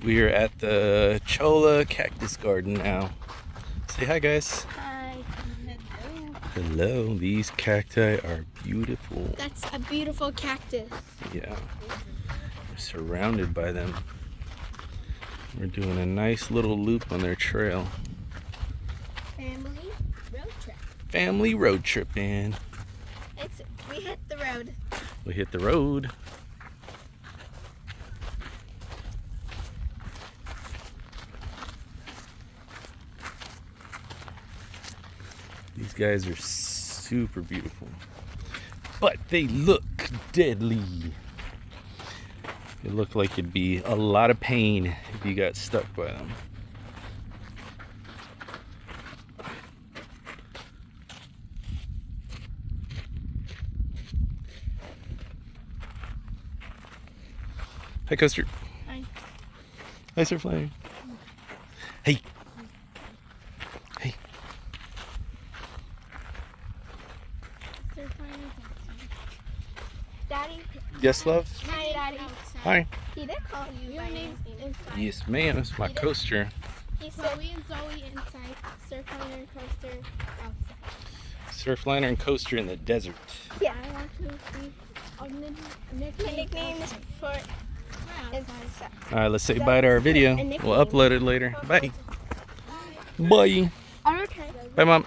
We are at the Chola Cactus Garden now. Say hi, guys. Hi. Hello. These cacti are beautiful. That's a beautiful cactus. Yeah. We're surrounded by them. We're doing a nice little loop on their trail. Family road trip. Family road tripping. We hit the road. We hit the road. These guys are super beautiful, but they look deadly. They look like it'd be a lot of pain if you got stuck by them. Hi, Coaster. Hi. Hi, Surfliner. Hey. Hey. Daddy. Yes, love? Hi, Daddy. Hi. He did call you. Your name's inside. Yes, ma'am. It's my coaster. He said Chloe and Zoe inside. Surfliner and Coaster outside. Surfliner and coaster in the desert. Yeah, I want to see. My nickname is for inside. All right, let's say bye to our video. We'll upload it later. Bye. Bye. Okay. Bye, Mom.